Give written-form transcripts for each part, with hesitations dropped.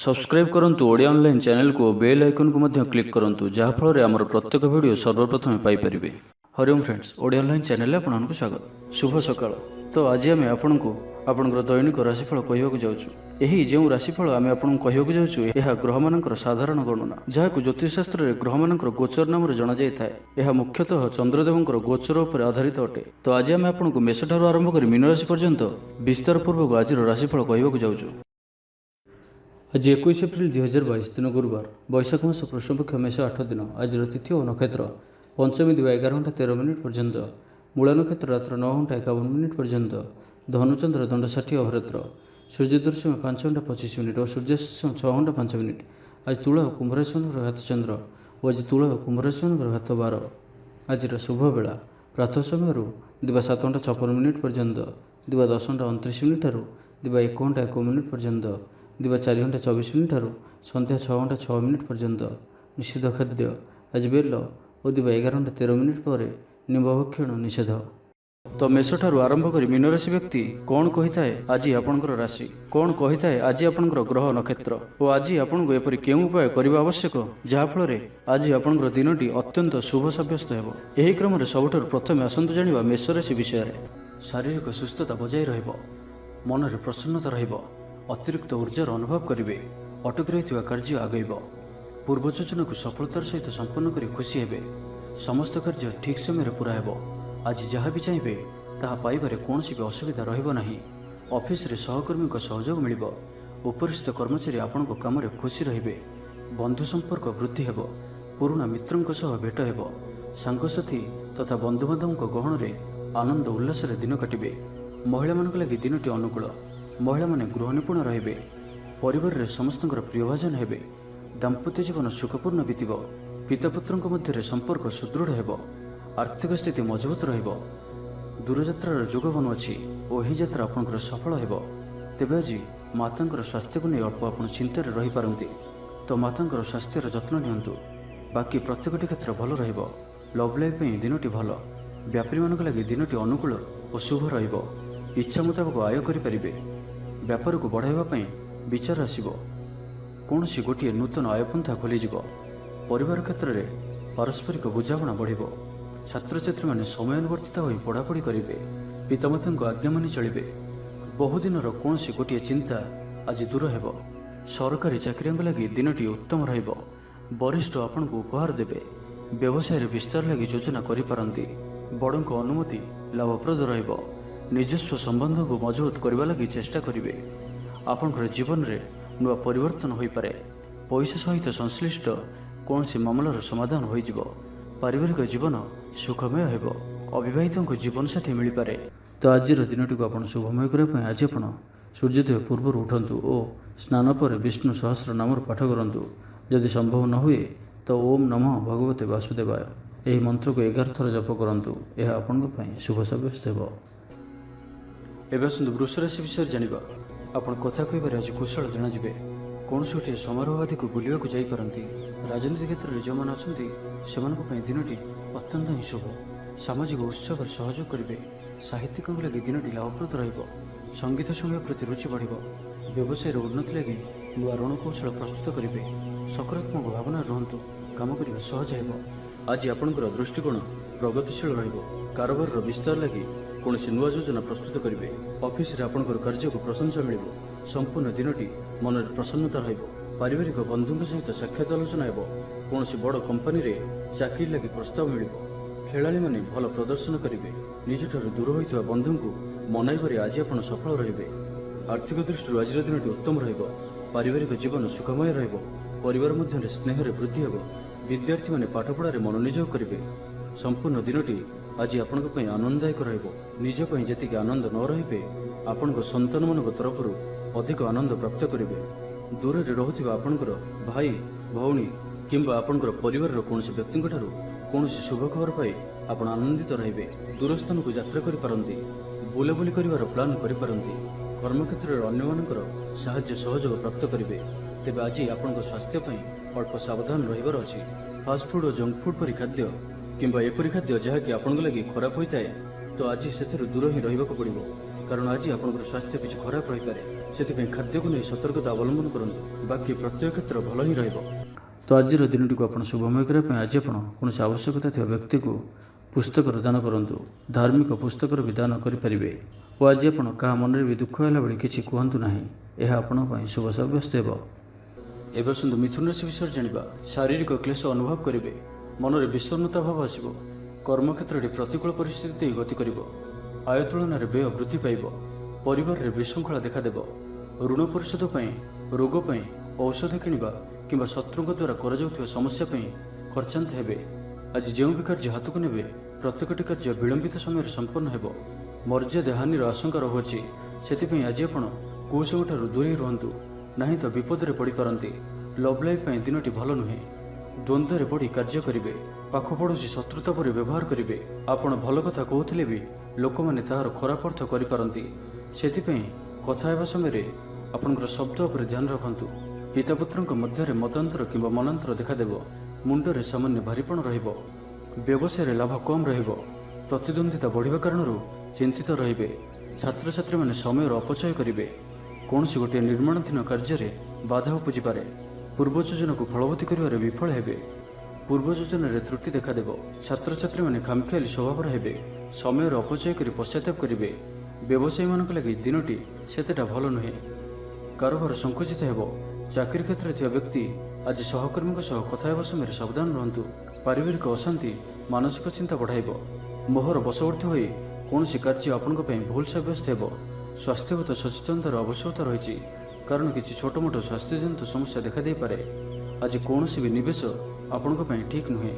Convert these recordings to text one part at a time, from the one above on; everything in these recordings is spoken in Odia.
सब्सक्राइब करंतु ओडिया ऑनलाइन चैनल को बेल आइकन को मध्य क्लिक करंतु जहाँ फल आमर प्रत्येक वीडियो सर्वप्रथम Piper. Hariom friends, Odia online channel आपको स्वागत। शुभ सकाळ। तो आज आम आपको आपंकर दैनिक राशिफल कहवाक जाऊँ। यही जो राशिफल आम आपको कहवाक जाऊँ यह ग्रह मानकर साधारण गणना जहाँ ज्योतिषशास्त्र में ग्रह मानकर गोचर नाम जना जाए। यह मुख्यतः चंद्रदेवंकर गोचर उपर आधारित अटे। तो आज आम आपको मेषठार आरंभ कर मीन राशि पर्यंत विस्तार पूर्वक आज राशिफल कहवाक जाऊँ। आज 21 एप्रिल 2022 दिन गुरुवार, बैशाख मास कृष्णपक्ष मेष 8 दिन। आज तिथि और नक्षत्र पंचमी दिवा 11 घंटा 13 मिनिट पर्यंत, मूला नक्षत्र रात्र 9 घंटा 51 मिनिट पर्यंत, धनुचंद्र दंड 60 अवरात्र, सूर्यदर्शन 5 घंटा 25 मिनिट और सूर्यास्त 6 घंटा 5 मिनिट। आज तुला और कुंभ राशि घात चंद्र और आज तुला और कुंभ राशि घात 12। आज शुभ बेला प्रातः समय दिवा 7 घंटा 56 मिनिट पर्यंत, दिवा 10 घंटा 29 मिनिट दिवा 1 घंटा 1 मिनिट पर्यंत, दिवा 4 घंटा 24 मिनिट संध्या 6 घंटा 6 मिनिट पर्यंत। निषेध खाद्य आज बेल और दिवा 11 घंटा 13 मिनिट पर निम्बभक्षण निषेध। तो मेषठारु आरंभ कर मीन राशि व्यक्ति कौन कही थाए आज आपणकर राशि, कौन कही थाए आज आपणकर ग्रह नक्षत्र और आज आपको एपरि केउं उपाय करबा आवश्यक जहाँफल आज आपणकर दिनटी अत्यंत शुभ सब्यस्त हेबो। एही क्रम रे सबुठारु प्रथमे आसंतु जानिबा मेष राशि विषय। शारीरिक सुस्थता बजाय रहिबो, मन रे प्रसन्नता रहिबो, अतिरिक्त ऊर्जार अनुभव करेंगे, अटकी रही कार्य आगेब, पूर्व योजना को सफलतार सहित संपन्न कर खुशी हेबे, समस्त कार्य ठीक समय पूरा हेब। आज जहाँ भी चाहिए ताहा पाइबारे कौन भी असुविधा रहिबो नाही। ऑफिस रे सहकर्मी को सहयोग मिलिबो, उपरिस्थ कर्मचारी आपण को काम रे खुशी रहिबे, बंधु संपर्क वृद्धि हेब, पुराना मित्रंक सह भेट हेब, सांगसाथी तथा बंधुबांधवों गहण रे आनंद उल्लास रे दिन काटिबे। महिला मानक लागि दिनटी अनुकूल, महिला माने गृह निपुण रहिबे, परिवार रे समस्तंकर प्रियभाजन हेबे, दाम्पत्य जीवन सुखपूर्ण बीतिब, पितापुत्रंक मध्य संपर्क सुदृढ़ हेब, आर्थिक स्थिति मजबूत रहिबो, दूरयात्रार जोग बनुअछि और यही यात्रा आपनकर सफल हेब। तेबे आज मातांकर स्वास्थ्य को नहीं अल्प आपण चिंतार रही पारंती, तो मातांकर स्वास्थ्यर जत्न नियंतु। बाकी प्रत्येकटी क्षेत्र भल रहिबो। लव लाइफ पे दिनटी भल, व्यापारी मानक लागि दिनटी अनुकूल और शुभ रहिबो। इच्छा मुताबक आय करि परिबे, व्यापार को बढ़ाइबा पई विचार आसिबो, कौन सी गोटे नूतन आयपंथा खोलीजिब, परिवार क्षेत्र में पारस्परिक बुझाणा बढ़िबो, छात्र छात्री माने समयानुवर्तित होई पढ़ापढ़ी करिवे, पितामाता को आज्ञा मानि चलिबे, बहुदिनर कौन सी गोटे चिंता आज दूर हेब। सरकारी चाकरियां लगी दिनटी उत्तम रहिबो, वरिष्ठ आपण को उपहार देबे, व्यवसाय विस्तार लगी योजना करि पारंती, बड़ों को अनुमति लाभप्रद रहिबो, निजस्व संबंध को मजबूत करने लगी चेष्टा करेंगे। आपंकर जीवन में नुआ परिवर्तन हो पारे, पैसा सहित संश्लिष्ट कौन सी मामलार समाधान हो, पारिवारिक जीवन सुखमय हेब, अविवाहितों को जीवन साथी मिल पारे। तो आज दिनटी को आप शुभमय करने आज आप सूर्योदय पूर्व उठंतु और स्नान पर विष्णु सहस्र नाम पाठ करूँ। जदि संभव न हुए तो ओम नमः भगवते वासुदेवाय यही मंत्र को 11 थर जप करूँ। यह आपण शुभ सब्यस्त हेब। एवं आसतु वृष राशि विषय जानिबा। आपण कथा कहबार आज कुशल जनाजिबे, कौन से गोटे समारोह आदि को बुलिया जाइपारती। राजनीति क्षेत्र में जो मैंने अच्छा दिनटी अत्यंत ही शुभ, सामाजिक उत्सव सहयोग करेंगे, साहित्यिकों लगी दिनटी लाभप्रद रहिबो, संगीत शुणा प्रति रुचि बढ़िबो, व्यवसाय उन्नति लगी नुआ रणकौशल प्रस्तुत करेंगे, सकारात्मक भावना रुहतु, काम करने सहज हेब। आज आपणकर दृष्टिकोण प्रगतिशील रहिबो, कारोबार विस्तार लगी कौन सी नुआ योजना प्रस्तुत करेंगे, ऑफिस रे आपणकर कार्य को प्रशंसा मिल, संपूर्ण दिनटी मन में प्रसन्नता रहिबो, पारिवारिक बंधुओं सहित साक्षात आलोचना हेब, कौन सी बड़ कंपनी रे चाकरी लगी प्रस्ताव मिल, खेलाड़ी माने भल प्रदर्शन करेंगे, निजठार दूर होइथिबा बंधु को मनाइबारे आज आपण सफल रहिबे। आर्थिक दृष्टि आज दिनटी उत्तम रहिबो, पारिवारिक जीवन सुखमय रहिबो, परिवार मध्य स्नेह वृद्धि हेब, विद्यार्थी माने पाठपढ़ारे मनोनियोग करेंगे। संपूर्ण दिनटी आज आपण आनंददायक रहिबो। निज पई जतिक आनंद न रहिबे, आपण संतान मान तरफ अधिक आनंद प्राप्त करेंगे। दूर रे रहुथिबा आपणकर भाई भौणी किंबा आपणकर परिवार कौन व्यक्ति कौन शुभ खबर पाई आपण आनंदित रहिबे। दूरस्थान को यात्रा करि पारंती, बुलाबुली करिवार प्लान करि पारंती, कर्मक्षेत्र में अन्य मानकर साहाय्य सहयोग प्राप्त करेंगे। तेबे आज आपण स्वास्थ्य पई अल्प सावधान रहिबार अछि। फास्टफुड और जंक फुड परि खाद्य किंबा एपरि खाद्य जहाँकि आपण लगी खराब होता है तो आज से दूर ही रहिबाक पड़िबो, କାରଣ ଆଜି ଆପଣଙ୍କର ସ୍ୱାସ୍ଥ୍ୟ କିଛି ଖରାପ ରହିପାରେ। ସେଥିପାଇଁ ଖାଦ୍ୟକୁ ନେଇ ସତର୍କତା ଅବଲମ୍ବନ କରନ୍ତୁ। ବାକି ପ୍ରତ୍ୟେକ କ୍ଷେତ୍ର ଭଲ ହିଁ ରହିବ। ତ ଆଜିର ଦିନଟିକୁ ଆପଣ ଶୁଭମୟ କରିବା ପାଇଁ ଆଜି ଆପଣ କୌଣସି ଆବଶ୍ୟକତା ଥିବା ବ୍ୟକ୍ତିକୁ ପୁସ୍ତକର ଦାନ କରନ୍ତୁ। ଧାର୍ମିକ ପୁସ୍ତକର ବି ଦାନ କରିପାରିବେ। ଓ ଆଜି ଆପଣ କାହା ମନରେ ବି ଦୁଃଖ ହେଲା ଭଳି କିଛି କୁହନ୍ତୁ ନାହିଁ। ଏହା ଆପଣଙ୍କ ପାଇଁ ଶୁଭ ସାବ୍ୟସ୍ତ ହେବ। ଏବେ ଆସନ୍ତୁ ମିଥୁନ ରାଶି ବିଷୟରେ ଜାଣିବା। ଶାରୀରିକ କ୍ଲେଶ ଅନୁଭବ କରିବେ। ମନରେ ବିଷଣ୍ଣତା ଭାବ ଆସିବ। କର୍ମକ୍ଷେତ୍ରରେ ପ୍ରତିକୂଳ ପରିସ୍ଥିତି ଦେଇ ଗତି କରିବ। ଆୟ ତୁଳନାରେ ବ୍ୟୟ ବୃଦ୍ଧି ପାଇବ। ପରିବାରରେ ବିଶୃଙ୍ଖଳା ଦେଖାଦେବ। ଋଣ ପରିଶୋଧ ପାଇଁ, ରୋଗ ପାଇଁ, ଔଷଧ କିଣିବା କିମ୍ବା ଶତ୍ରୁଙ୍କ ଦ୍ୱାରା କରାଯାଉଥିବା ସମସ୍ୟା ପାଇଁ ଖର୍ଚ୍ଚାନ୍ତ ହେବେ। ଆଜି ଯେଉଁ ବି କାର୍ଯ୍ୟ ହାତକୁ ନେବେ ପ୍ରତ୍ୟେକଟି କାର୍ଯ୍ୟ ବିଳମ୍ବିତ ସମୟରେ ସମ୍ପନ୍ନ ହେବ। ମର୍ଯ୍ୟାଦା ହାନିର ଆଶଙ୍କା ରହୁଅଛି। ସେଥିପାଇଁ ଆଜି ଆପଣ କୁସଙ୍ଗଠାରୁ ଦୂରେଇ ରୁହନ୍ତୁ, ନାହିଁ ତ ବିପଦରେ ପଡ଼ିପାରନ୍ତି। ଲଭ୍ ଲାଇଫ୍ ପାଇଁ ଦିନଟି ଭଲ ନୁହେଁ। ଦ୍ୱନ୍ଦ୍ୱରେ ପଡ଼ି କାର୍ଯ୍ୟ କରିବେ। ପାଖ ପଡ଼ୋଶୀ ଶତ୍ରୁତା ପରି ବ୍ୟବହାର କରିବେ। ଆପଣ ଭଲ କଥା କହୁଥିଲେ ବି ଲୋକମାନେ ତାହାର ଖରାପ ଅର୍ଥ କରିପାରନ୍ତି। ସେଥିପାଇଁ କଥା ହେବା ସମୟରେ ଆପଣଙ୍କର ଶବ୍ଦ ଉପରେ ଧ୍ୟାନ ରଖନ୍ତୁ। ପିତାପୁତ୍ରଙ୍କ ମଧ୍ୟରେ ମତାନ୍ତର କିମ୍ବା ମନାନ୍ତର ଦେଖାଦେବ। ମୁଣ୍ଡରେ ସାମାନ୍ୟ ଭାରିପଣ ରହିବ। ବ୍ୟବସାୟରେ ଲାଭ କମ୍ ରହିବ। ପ୍ରତିଦ୍ୱନ୍ଦିତା ବଢ଼ିବା କାରଣରୁ ଚିନ୍ତିତ ରହିବେ। ଛାତ୍ରଛାତ୍ରୀମାନେ ସମୟର ଅପଚୟ କରିବେ। କୌଣସି ଗୋଟିଏ ନିର୍ମାଣାଧୀନ କାର୍ଯ୍ୟରେ ବାଧା ଉପୁଜିପାରେ। ପୂର୍ବ ଯୋଜନାକୁ ଫଳବତୀ କରିବାରେ ବିଫଳ ହେବେ। ପୂର୍ବ ଯୋଜନାରେ ତ୍ରୁଟି ଦେଖାଦେବ। ଛାତ୍ରଛାତ୍ରୀମାନେ ଖାମଖିଆଲି ସ୍ୱଭାବର ହେବେ। ସମୟର ଅପଚୟ କରି ପଶ୍ଚାତାପ କରିବେ। ବ୍ୟବସାୟୀମାନଙ୍କ ଲାଗି ଦିନଟି ସେତେଟା ଭଲ ନୁହେଁ। କାରବାର ସଙ୍କୁଚିତ ହେବ। ଚାକିରି କ୍ଷେତ୍ରରେ ଥିବା ବ୍ୟକ୍ତି ଆଜି ସହକର୍ମୀଙ୍କ ସହ କଥା ହେବା ସମୟରେ ସାବଧାନ ରୁହନ୍ତୁ। ପାରିବାରିକ ଅଶାନ୍ତି ମାନସିକ ଚିନ୍ତା ବଢ଼ାଇବ। ମୋହର ବଶବର୍ତ୍ତୀ ହୋଇ କୌଣସି କାର୍ଯ୍ୟ ଆପଣଙ୍କ ପାଇଁ ଭୁଲ ସାବ୍ୟସ୍ତ ହେବ। ସ୍ୱାସ୍ଥ୍ୟଗତ ସଚେତନତାର ଆବଶ୍ୟକତା ରହିଛି, କାରଣ କିଛି ଛୋଟମୋଟ ସ୍ୱାସ୍ଥ୍ୟଜନିତ ସମସ୍ୟା ଦେଖାଦେଇପାରେ। ଆଜି କୌଣସି ବି ନିବେଶ ଆପଣଙ୍କ ପାଇଁ ଠିକ୍ ନୁହେଁ।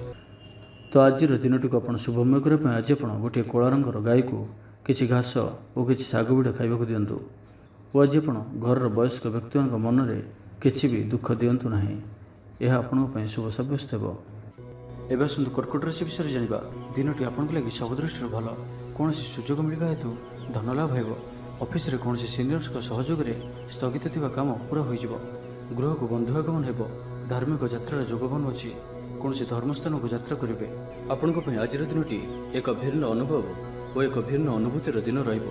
ତ ଆଜିର ଦିନଟିକୁ ଆପଣ ଶୁଭମୟ କରିବା ପାଇଁ ଆଜି ଆପଣ ଗୋଟିଏ କଳା ରଙ୍ଗର ଗାଈକୁ କିଛି ଘାସ ଓ କିଛି ଶାଗ ବିଡ଼ା ଖାଇବାକୁ ଦିଅନ୍ତୁ। ଓ ଆଜି ଆପଣ ଘରର ବୟସ୍କ ବ୍ୟକ୍ତିମାନଙ୍କ ମନରେ କିଛି ବି ଦୁଃଖ ଦିଅନ୍ତୁ ନାହିଁ। ଏହା ଆପଣଙ୍କ ପାଇଁ ଶୁଭ ସାବ୍ୟସ୍ତ ହେବ। ଏବେ ଆସନ୍ତୁ କର୍କଟ ରାଶି ବିଷୟରେ ଜାଣିବା। ଦିନଟି ଆପଣଙ୍କ ଲାଗି ସବୁ ଦୃଷ୍ଟିରୁ ଭଲ। କୌଣସି ସୁଯୋଗ ମିଳିବା ହେତୁ ଧନ ଲାଭ ହେବ। ଅଫିସରେ କୌଣସି ସିନିୟର୍ସଙ୍କ ସହଯୋଗରେ ସ୍ଥଗିତ ଥିବା କାମ ପୁରା ହୋଇଯିବ। ଗୃହକୁ ବନ୍ଧୁ ଆଗମନ ହେବ। ଧାର୍ମିକ ଯାତ୍ରାର ଯୋଗବନ ଅଛି। କୌଣସି ଧର୍ମସ୍ଥାନକୁ ଯାତ୍ରା କରିବେ। ଆପଣଙ୍କ ପାଇଁ ଆଜିର ଦିନଟି ଏକ ଭିନ୍ନ ଅନୁଭବ ଓ ଏକ ଭିନ୍ନ ଅନୁଭୂତିର ଦିନ ରହିବ,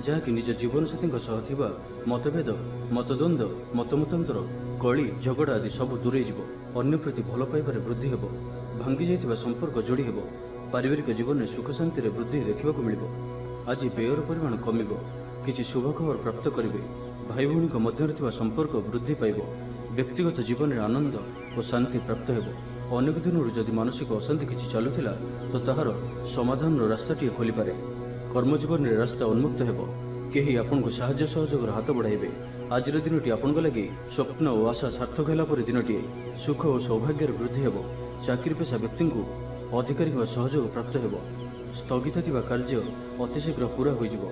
ଯାହାକି ନିଜ ଜୀବନସାଥୀଙ୍କ ସହ ଥିବା ମତଭେଦ, ମତଦ୍ୱନ୍ଦ୍ୱ, ମତମତାନ୍ତର, କଳି ଝଗଡ଼ା ଆଦି ସବୁ ଦୂରେଇ ଯିବ। ଅନ୍ୟ ପ୍ରତି ଭଲ ପାଇବାରେ ବୃଦ୍ଧି ହେବ। ଭାଙ୍ଗି ଯାଇଥିବା ସମ୍ପର୍କ ଯୋଡ଼ି ହେବ। ପାରିବାରିକ ଜୀବନରେ ସୁଖ ଶାନ୍ତିରେ ବୃଦ୍ଧି ଦେଖିବାକୁ ମିଳିବ। ଆଜି ବ୍ୟୟର ପରିମାଣ କମିବ। କିଛି ଶୁଭ ଖବର ପ୍ରାପ୍ତ କରିବେ। ଭାଇ ଭଉଣୀଙ୍କ ମଧ୍ୟରେ ଥିବା ସମ୍ପର୍କ ବୃଦ୍ଧି ପାଇବ। ବ୍ୟକ୍ତିଗତ ଜୀବନରେ ଆନନ୍ଦ ଓ ଶାନ୍ତି ପ୍ରାପ୍ତ ହେବ। ଅନେକ ଦିନରୁ ଯଦି ମାନସିକ ଅଶାନ୍ତି କିଛି ଚାଲୁଥିଲା ତ ତାହାର ସମାଧାନର ରାସ୍ତାଟିଏ ଖୋଲିପାରେ। କର୍ମଜୀବନରେ ରାସ୍ତା ଉନ୍ମୁକ୍ତ ହେବ। କେହି ଆପଣଙ୍କୁ ସାହାଯ୍ୟ ସହଯୋଗର ହାତ ବଢ଼ାଇବେ। ଆଜିର ଦିନଟି ଆପଣଙ୍କ ଲାଗି ସ୍ୱପ୍ନ ଓ ଆଶା ସାର୍ଥକ ହେଲା ପରି ଦିନଟିଏ। ସୁଖ ଓ ସୌଭାଗ୍ୟର ବୃଦ୍ଧି ହେବ। ଚାକିରି ପେଶା ବ୍ୟକ୍ତିଙ୍କୁ ଅଧିକାରୀଙ୍କ ସହଯୋଗ ପ୍ରାପ୍ତ ହେବ। ସ୍ଥଗିତ ଥିବା କାର୍ଯ୍ୟ ଅତିଶୀଘ୍ର ପୂରା ହୋଇଯିବ।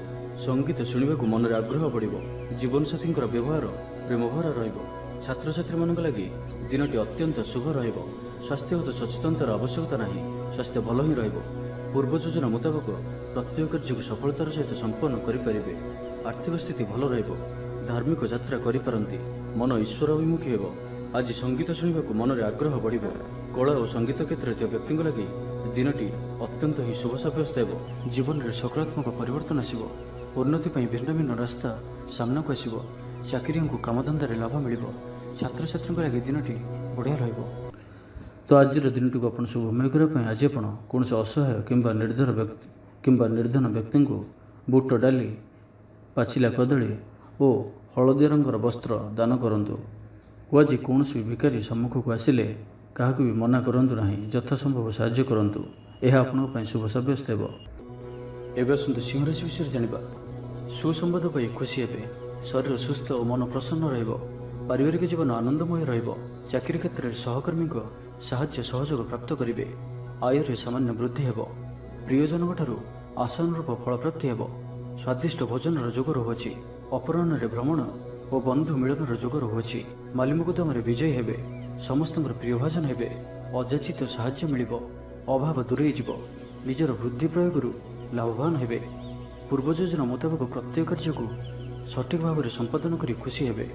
ସଙ୍ଗୀତ ଶୁଣିବାକୁ ମନରେ ଆଗ୍ରହ ବଢ଼ିବ। ଜୀବନସାଥୀଙ୍କର ବ୍ୟବହାର ପ୍ରେମଭରା ରହିବ। ଛାତ୍ରଛାତ୍ରୀମାନଙ୍କ ଲାଗି ଦିନଟି ଅତ୍ୟନ୍ତ ଶୁଭ ରହିବ। ସ୍ୱାସ୍ଥ୍ୟଗତ ସଚେତନତାର ଆବଶ୍ୟକତା ନାହିଁ। ସ୍ୱାସ୍ଥ୍ୟ ଭଲ ହିଁ ରହିବ। ପୂର୍ବ ଯୋଜନା ମୁତାବକ ପ୍ରତ୍ୟେକ କାର୍ଯ୍ୟକୁ ସଫଳତାର ସହିତ ସମ୍ପନ୍ନ କରିପାରିବେ। ଆର୍ଥିକ ସ୍ଥିତି ଭଲ ରହିବ। ଧାର୍ମିକ ଯାତ୍ରା କରିପାରନ୍ତି। ମନ ଈଶ୍ୱର ଅଭିମୁଖୀ ହେବ। ଆଜି ସଙ୍ଗୀତ ଶୁଣିବାକୁ ମନରେ ଆଗ୍ରହ ବଢ଼ିବ। କଳା ଓ ସଙ୍ଗୀତ କ୍ଷେତ୍ରରେ ଥିବା ବ୍ୟକ୍ତିଙ୍କ ଲାଗି ଦିନଟି ଅତ୍ୟନ୍ତ ହିଁ ଶୁଭ ସାବ୍ୟସ୍ତ ହେବ। ଜୀବନରେ ସକାରାତ୍ମକ ପରିବର୍ତ୍ତନ ଆସିବ। ଉନ୍ନତି ପାଇଁ ଭିନ୍ନ ଭିନ୍ନ ରାସ୍ତା ସାମ୍ନାକୁ ଆସିବ। ଚାକିରିଙ୍କୁ କାମଧନ୍ଦାରେ ଲାଭ ମିଳିବ। ଛାତ୍ରଛାତ୍ରୀଙ୍କ ଲାଗି ଦିନଟି ବଢ଼ିଆ ରହିବ। ତ ଆଜିର ଦିନଟିକୁ ଆପଣ ଶୁଭମୟ କରିବା ପାଇଁ ଆଜି ଆପଣ କୌଣସି ଅସହାୟ କିମ୍ବା ନିର୍ଧନ ବ୍ୟକ୍ତିଙ୍କୁ ବୁଟ ଡାଲି, ପାଚିଲା କଦଳୀ ଓ ହଳଦିଆ ରଙ୍ଗର ବସ୍ତ୍ର ଦାନ କରନ୍ତୁ। ଓ ଆଜି କୌଣସି ଭିକାରୀ ସମ୍ମୁଖକୁ ଆସିଲେ କାହାକୁ ବି ମନା କରନ୍ତୁ ନାହିଁ। ଯଥାସମ୍ଭବ ସାହାଯ୍ୟ କରନ୍ତୁ। ଏହା ଆପଣଙ୍କ ପାଇଁ ଶୁଭ ସାବ୍ୟସ୍ତ ହେବ। ଏବେ ଆସନ୍ତୁ ସିଂହ ରାଶି ବିଷୟରେ ଜାଣିବା। ସୁସମ୍ବାଦ ପାଇ ଖୁସି ହେବେ। ଶରୀର ସୁସ୍ଥ ଓ ମନ ପ୍ରସନ୍ନ ରହିବ। ପାରିବାରିକ ଜୀବନ ଆନନ୍ଦମୟ ରହିବ। ଚାକିରି କ୍ଷେତ୍ରରେ ସହକର୍ମୀଙ୍କ ସାହାଯ୍ୟ ସହଯୋଗ ପ୍ରାପ୍ତ କରିବେ। ଆୟରେ ସାମାନ୍ୟ ବୃଦ୍ଧି ହେବ। ପ୍ରିୟଜନଙ୍କଠାରୁ ଆଶାନୁରୂପ ଫଳପ୍ରାପ୍ତି ହେବ। ସ୍ୱାଦିଷ୍ଟ ଭୋଜନର ଯୋଗ ରହୁଅଛି। ଅପରାହ୍ନରେ ଭ୍ରମଣ ଓ ବନ୍ଧୁ ମିଳନର ଯୋଗ ରହୁଅଛି। ମାଲିମୁକଦ୍ଦମାରେ ବିଜୟୀ ହେବେ। ସମସ୍ତଙ୍କର ପ୍ରିୟଭାଜନ ହେବେ। ଅଯାଚିତ ସାହାଯ୍ୟ ମିଳିବ। ଅଭାବ ଦୂରେଇ ଯିବ। ନିଜର ବୁଦ୍ଧି ପ୍ରୟୋଗରୁ ଲାଭବାନ ହେବେ। ପୂର୍ବ ଯୋଜନା ମୁତାବକ ପ୍ରତ୍ୟେକ କାର୍ଯ୍ୟକୁ ସଠିକ୍ ଭାବରେ ସମ୍ପାଦନ କରି ଖୁସି ହେବେ।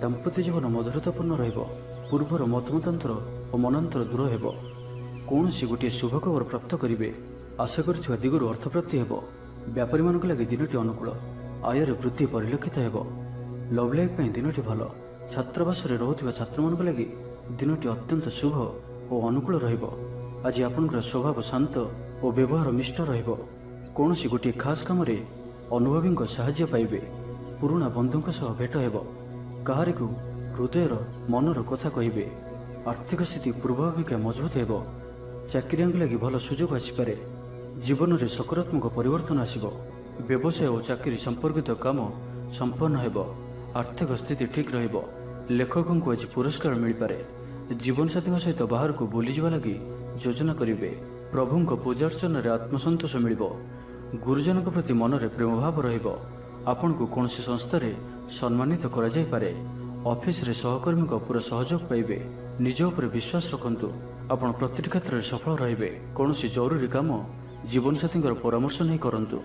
ଦାମ୍ପତ୍ୟ ଜୀବନ ମଧୁରତାପୂର୍ଣ୍ଣ ରହିବ। ପୂର୍ବର ମତମତାନ୍ତର ଓ ମନାନ୍ତର ଦୂର ହେବ। କୌଣସି ଗୋଟିଏ ଶୁଭ ଖବର ପ୍ରାପ୍ତ କରିବେ। ଆଶା କରିଥିବା ଦିଗରୁ ଅର୍ଥପ୍ରାପ୍ତି ହେବ। ବ୍ୟାପାରୀମାନଙ୍କ ଲାଗି ଦିନଟି ଅନୁକୂଳ। ଆୟରେ ବୃଦ୍ଧି ପରିଲକ୍ଷିତ ହେବ। ଲଭ୍ ଲାଇଫ୍ ପାଇଁ ଦିନଟି ଭଲ। ଛାତ୍ରାବାସରେ ରହୁଥିବା ଛାତ୍ରମାନଙ୍କ ଲାଗି ଦିନଟି ଅତ୍ୟନ୍ତ ଶୁଭ ଓ ଅନୁକୂଳ ରହିବ। ଆଜି ଆପଣଙ୍କର ସ୍ୱଭାବ ଶାନ୍ତ ଓ ବ୍ୟବହାର ମିଷ୍ଟ ରହିବ। କୌଣସି ଗୋଟିଏ ଖାସ୍ କାମରେ ଅନୁଭବୀଙ୍କ ସାହାଯ୍ୟ ପାଇବେ। ପୁରୁଣା ବନ୍ଧୁଙ୍କ ସହ ଭେଟ ହେବ। କାହାରିକୁ ହୃଦୟର ମନର କଥା କହିବେ। ଆର୍ଥିକ ସ୍ଥିତି ପୂର୍ବ ଅପେକ୍ଷା ମଜବୁତ ହେବ। ଚାକିରିଆଙ୍କ ଲାଗି ଭଲ ସୁଯୋଗ ଆସିପାରେ। ଜୀବନରେ ସକାରାତ୍ମକ ପରିବର୍ତ୍ତନ ଆସିବ। ବ୍ୟବସାୟ ଓ ଚାକିରି ସମ୍ପର୍କିତ କାମ ସମ୍ପନ୍ନ ହେବ। ଆର୍ଥିକ ସ୍ଥିତି ଠିକ୍ ରହିବ। ଲେଖକଙ୍କୁ ଆଜି ପୁରସ୍କାର ମିଳିପାରେ। ଜୀବନସାଥୀଙ୍କ ସହିତ ବାହାରକୁ ବୁଲିଯିବା ଲାଗି ଯୋଜନା କରିବେ। ପ୍ରଭୁଙ୍କ ପୂଜାର୍ଚ୍ଚନାରେ ଆତ୍ମସନ୍ତୋଷ ମିଳିବ। ଗୁରୁଜନଙ୍କ ପ୍ରତି ମନରେ ପ୍ରେମଭାବ ରହିବ। ଆପଣଙ୍କୁ କୌଣସି ସଂସ୍ଥାରେ ସମ୍ମାନିତ କରାଯାଇପାରେ। ଅଫିସରେ ସହକର୍ମୀଙ୍କ ପୁରା ସହଯୋଗ ପାଇବେ। ନିଜ ଉପରେ ବିଶ୍ୱାସ ରଖନ୍ତୁ। ଆପଣ ପ୍ରତିଟି କ୍ଷେତ୍ରରେ ସଫଳ ରହିବେ। କୌଣସି ଜରୁରୀ କାମ ଜୀବନସାଥୀଙ୍କର ପରାମର୍ଶ ନେଇ କରନ୍ତୁ।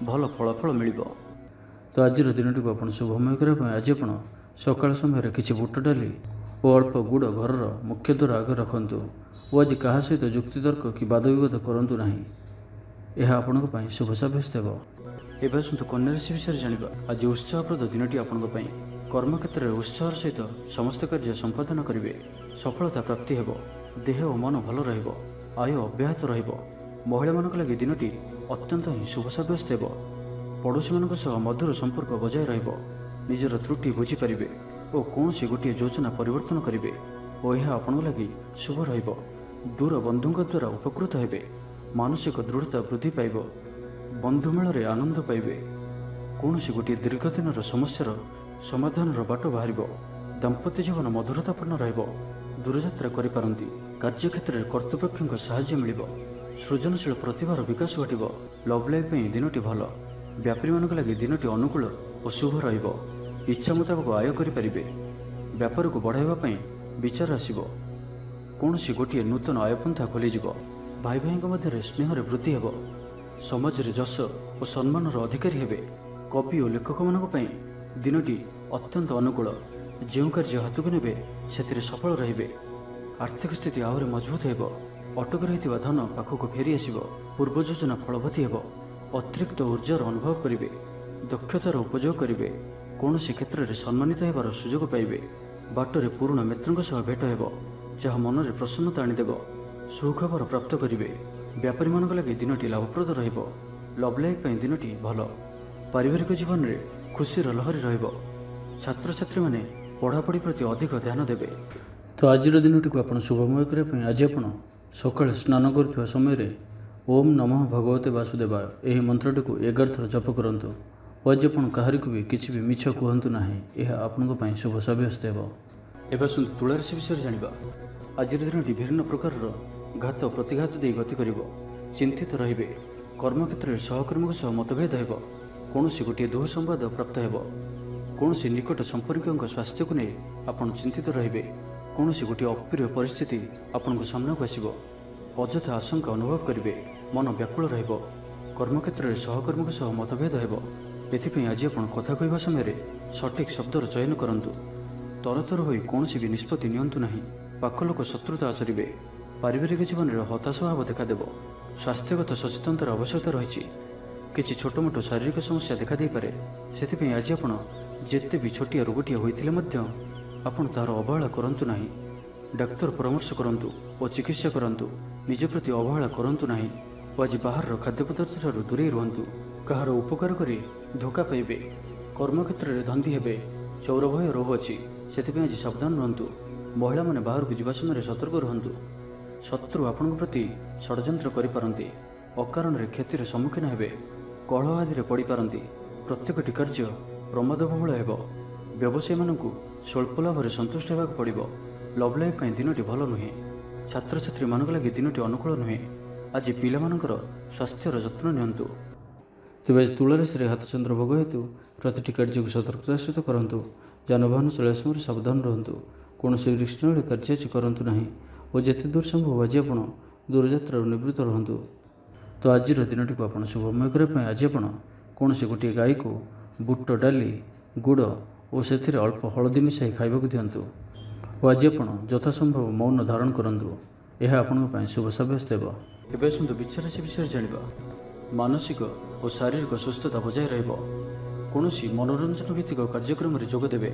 ଭଲ ଫଳାଫଳ ମିଳିବ। ତ ଆଜିର ଦିନଟିକୁ ଆପଣ ଶୁଭମୟ କରିବା ପାଇଁ ଆଜି ଆପଣ ସକାଳ ସମୟରେ କିଛି ବୁଟ ଡାଲି ଓ ଅଳ୍ପ ଗୁଡ଼ ଘରର ମୁଖ୍ୟ ଦ୍ୱାର ଆଗରେ ରଖନ୍ତୁ ଓ ଆଜି କାହା ସହିତ ଯୁକ୍ତିତର୍କ କି ବାଦବିବାଦ କରନ୍ତୁ ନାହିଁ। ଏହା ଆପଣଙ୍କ ପାଇଁ ଶୁଭ ସାବ୍ୟସ୍ତ ହେବ। ଏବେ ଆସନ୍ତୁ କନ୍ୟା ରାଶି ବିଷୟରେ ଜାଣିବା। ଆଜି ଉତ୍ସାହପ୍ରଦ ଦିନଟି ଆପଣଙ୍କ ପାଇଁ। କର୍ମକ୍ଷେତ୍ରରେ ଉତ୍ସାହର ସହିତ ସମସ୍ତ କାର୍ଯ୍ୟ ସମ୍ପାଦନ କରିବେ। ସଫଳତା ପ୍ରାପ୍ତି ହେବ। ଦେହ ଓ ମନ ଭଲ ରହିବ। ଆୟ ଅବ୍ୟାହତ ରହିବ। ମହିଳାମାନଙ୍କ ଲାଗି ଦିନଟି ଅତ୍ୟନ୍ତ ହିଁ ଶୁଭ ସାବ୍ୟସ୍ତ ହେବ। ପଡ଼ୋଶୀମାନଙ୍କ ସହ ମଧୁର ସମ୍ପର୍କ ବଜାୟ ରହିବ। ନିଜର ତ୍ରୁଟି ବୁଝିପାରିବେ ଓ କୌଣସି ଗୋଟିଏ ଯୋଜନା ପରିବର୍ତ୍ତନ କରିବେ ଓ ଏହା ଆପଣଙ୍କ ଲାଗି ଶୁଭ ରହିବ। ଦୂର ବନ୍ଧୁଙ୍କ ଦ୍ୱାରା ଉପକୃତ ହେବେ। ମାନସିକ ଦୃଢ଼ତା ବୃଦ୍ଧି ପାଇବ। ବନ୍ଧୁମେଳରେ ଆନନ୍ଦ ପାଇବେ। କୌଣସି ଗୋଟିଏ ଦୀର୍ଘଦିନର ସମସ୍ୟାର ସମାଧାନର ବାଟ ବାହାରିବ। ଦାମ୍ପତ୍ୟ ଜୀବନ ମଧୁରତାପୂର୍ଣ୍ଣ ରହିବ। ଦୂରଯାତ୍ରା କରିପାରନ୍ତି। କାର୍ଯ୍ୟକ୍ଷେତ୍ରରେ କର୍ତ୍ତୃପକ୍ଷଙ୍କ ସାହାଯ୍ୟ ମିଳିବ। ସୃଜନଶୀଳ ପ୍ରତିଭାର ବିକାଶ ଘଟିବ। ଲଭ୍ ଲାଇଫ୍ ପାଇଁ ଦିନଟି ଭଲ। ବ୍ୟାପାରୀମାନଙ୍କ ଲାଗି ଦିନଟି ଅନୁକୂଳ ଓ ଶୁଭ ରହିବ। ଇଚ୍ଛା ମୁତାବକ ଆୟ କରିପାରିବେ। ବ୍ୟାପାରକୁ ବଢ଼ାଇବା ପାଇଁ ବିଚାର ଆସିବ। କୌଣସି ଗୋଟିଏ ନୂତନ ଆୟପନ୍ଥା ଖୋଲିଯିବ। ଭାଇ ଭାଇଙ୍କ ମଧ୍ୟରେ ସ୍ନେହରେ ବୃଦ୍ଧି ହେବ। ସମାଜରେ ଯଶ ଓ ସମ୍ମାନର ଅଧିକାରୀ ହେବେ। କବି ଓ ଲେଖକମାନଙ୍କ ପାଇଁ ଦିନଟି ଅତ୍ୟନ୍ତ ଅନୁକୂଳ। ଯେଉଁ କାର୍ଯ୍ୟ ହାତକୁ ନେବେ ସେଥିରେ ସଫଳ ରହିବେ। ଆର୍ଥିକ ସ୍ଥିତି ଆହୁରି ମଜବୁତ ହେବ। ଅଟକି ରହିଥିବା ଧନ ପାଖକୁ ଫେରି ଆସିବ। ପୂର୍ବ ଯୋଜନା ଫଳବତୀ ହେବ। ଅତିରିକ୍ତ ଉର୍ଜାର ଅନୁଭବ କରିବେ। ଦକ୍ଷତାର ଉପଯୋଗ କରିବେ। କୌଣସି କ୍ଷେତ୍ରରେ ସମ୍ମାନିତ ହେବାର ସୁଯୋଗ ପାଇବେ। ବାଟରେ ପୁରୁଣା ମିତ୍ରଙ୍କ ସହ ଭେଟ ହେବ, ଯାହା ମନରେ ପ୍ରସନ୍ନତା ଆଣିଦେବ। ସୁଖବର ପ୍ରାପ୍ତ କରିବେ। ବ୍ୟାପାରୀମାନଙ୍କ ଲାଗି ଦିନଟି ଲାଭପ୍ରଦ ରହିବ। ଲଭ୍ ଲାଇଫ୍ ପାଇଁ ଦିନଟି ଭଲ। ପାରିବାରିକ ଜୀବନରେ ଖୁସିର ଲହରୀ ରହିବ। ଛାତ୍ରଛାତ୍ରୀମାନେ ପଢ଼ାପଢ଼ି ପ୍ରତି ଅଧିକ ଧ୍ୟାନ ଦେବେ। ତ ଆଜିର ଦିନଟିକୁ ଆପଣ ଶୁଭମୟ କରିବା ପାଇଁ ଆଜି ଆପଣ ସକାଳେ ସ୍ନାନ କରୁଥିବା ସମୟରେ ଓମ୍ ନମଃ ଭଗବତେ ବାସୁଦେବାୟ ଏହି ମନ୍ତ୍ରଟିକୁ 11 ଥର ଜପ କରନ୍ତୁ ଓ ଆଜି ଆପଣ କାହାରିକୁ ବି କିଛି ବି ମିଛ କୁହନ୍ତୁ ନାହିଁ। ଏହା ଆପଣଙ୍କ ପାଇଁ ଶୁଭ ସାବ୍ୟସ୍ତ ହେବ। ଏବେ ଆସନ୍ତୁ ତୁଳା ରାଶି ବିଷୟରେ ଜାଣିବା। ଆଜିର ଦିନଟି ବିଭିନ୍ନ ପ୍ରକାରର ଘାତ ପ୍ରତିଘାତ ଦେଇ ଗତି କରିବ। ଚିନ୍ତିତ ରହିବେ। କର୍ମକ୍ଷେତ୍ରରେ ସହକର୍ମୀଙ୍କ ସହ ମତଭେଦ ହେବ। କୌଣସି ଗୋଟିଏ ଦୁଃସମ୍ବାଦ ପ୍ରାପ୍ତ ହେବ। କୌଣସି ନିକଟ ସମ୍ପର୍କୀୟଙ୍କ ସ୍ୱାସ୍ଥ୍ୟକୁ ନେଇ ଆପଣ ଚିନ୍ତିତ ରହିବେ। କୌଣସି ଗୋଟିଏ ଅପ୍ରିୟ ପରିସ୍ଥିତି ଆପଣଙ୍କ ସାମ୍ନାକୁ ଆସିବ। ଅଯଥା ଆଶଙ୍କା ଅନୁଭବ କରିବେ। ମନ ବ୍ୟାକୁଳ ରହିବ। କର୍ମକ୍ଷେତ୍ରରେ ସହକର୍ମୀଙ୍କ ସହ ମତଭେଦ ହେବ। ଏଥିପାଇଁ ଆଜି ଆପଣ କଥା କହିବା ସମୟରେ ସଠିକ୍ ଶବ୍ଦର ଚୟନ କରନ୍ତୁ। ତରତର ହୋଇ କୌଣସି ବି ନିଷ୍ପତ୍ତି ନିଅନ୍ତୁ ନାହିଁ। ପାଖ ଲୋକ ଶତ୍ରୁତା ଆଚରିବେ। ପାରିବାରିକ ଜୀବନରେ ହତାଶ ଭାବ ଦେଖାଦେବ। ସ୍ୱାସ୍ଥ୍ୟଗତ ସଚେତନତାର ଆବଶ୍ୟକତା ରହିଛି। କିଛି ଛୋଟମୋଟ ଶାରୀରିକ ସମସ୍ୟା ଦେଖାଦେଇପାରେ। ସେଥିପାଇଁ ଆଜି ଆପଣ ଯେତେ ବି ଛୋଟିଆ ରୋଗଟିଏ ହୋଇଥିଲେ ମଧ୍ୟ ଆପଣ ତାହାର ଅବହେଳା କରନ୍ତୁ ନାହିଁ। ଡାକ୍ତର ପରାମର୍ଶ କରନ୍ତୁ ଓ ଚିକିତ୍ସା କରନ୍ତୁ। ନିଜ ପ୍ରତି ଅବହେଳା କରନ୍ତୁ ନାହିଁ ଓ ଆଜି ବାହାରର ଖାଦ୍ୟପଦାର୍ଥଠାରୁ ଦୂରେଇ ରୁହନ୍ତୁ। କାହାର ଉପକାର କରି ଧୋକା ପାଇବେ। କର୍ମକ୍ଷେତ୍ରରେ ଧନ୍ଦୀ ହେବେ। ଚୌର ଭୟ ରହୁଅଛି, ସେଥିପାଇଁ ଆଜି ସାବଧାନ ରୁହନ୍ତୁ। ମହିଳାମାନେ ବାହାରକୁ ଯିବା ସମୟରେ ସତର୍କ ରୁହନ୍ତୁ। ଶତ୍ରୁ ଆପଣଙ୍କ ପ୍ରତି ଷଡ଼ଯନ୍ତ୍ର କରିପାରନ୍ତି। ଅକାରଣରେ କ୍ଷତିର ସମ୍ମୁଖୀନ ହେବେ। କଳହ ଆଦିରେ ପଡ଼ିପାରନ୍ତି। ପ୍ରତ୍ୟେକଟି କାର୍ଯ୍ୟ ପ୍ରମାଦବହୁଳ ହେବ। ବ୍ୟବସାୟୀମାନଙ୍କୁ ସ୍ୱଳ୍ପ ଲାଭରେ ସନ୍ତୁଷ୍ଟ ହେବାକୁ ପଡ଼ିବ। ଲଭ୍ ଲାଇଫ୍ ପାଇଁ ଦିନଟି ଭଲ ନୁହେଁ। ଛାତ୍ରଛାତ୍ରୀମାନଙ୍କ ଲାଗି ଦିନଟି ଅନୁକୂଳ ନୁହେଁ। ଆଜି ପିଲାମାନଙ୍କର ସ୍ୱାସ୍ଥ୍ୟର ଯତ୍ନ ନିଅନ୍ତୁ। ତେବେ ଆଜି ତୁଳା ରାଶିରେ ହାତଚନ୍ଦ୍ର ଭୋଗ ହେତୁ ପ୍ରତିଟି କାର୍ଯ୍ୟକୁ ସତର୍କତାର ସହିତ କରନ୍ତୁ। ଯାନବାହନ ଚଳାଇବା ସମୟରେ ସାବଧାନ ରୁହନ୍ତୁ। କୌଣସି ରିକ୍ସନୀୟ କାର୍ଯ୍ୟ ଆଜି କରନ୍ତୁ ନାହିଁ ଓ ଯେତେ ଦୂର ସମ୍ଭବ ଆଜି ଆପଣ ଦୂରଯାତ୍ରାରୁ ନିବୃତ୍ତ ରୁହନ୍ତୁ। ତ ଆଜିର ଦିନଟିକୁ ଆପଣ ଶୁଭମୟ କରିବା ପାଇଁ ଆଜି ଆପଣ କୌଣସି ଗୋଟିଏ ଗାଈକୁ ବୁଟ ଡାଲି ଗୁଡ଼ ଓ ସେଥିରେ ଅଳ୍ପ ହଳଦୀ ମିଶାଇ ଖାଇବାକୁ ଦିଅନ୍ତୁ ଓ ଆଜି ଆପଣ ଯଥାସମ୍ଭବ ମୌନ ଧାରଣ କରନ୍ତୁ। ଏହା ଆପଣଙ୍କ ପାଇଁ ଶୁଭ ସାବ୍ୟସ୍ତ ହେବ। ଏବେ ଆସନ୍ତୁ ବିଛା ରାଶି ବିଷୟରେ ଜାଣିବା। ମାନସିକ ଓ ଶାରୀରିକ ସୁସ୍ଥତା ବଜାୟ ରହିବ। କୌଣସି ମନୋରଞ୍ଜନ ଭିତ୍ତିକ କାର୍ଯ୍ୟକ୍ରମରେ ଯୋଗ ଦେବେ।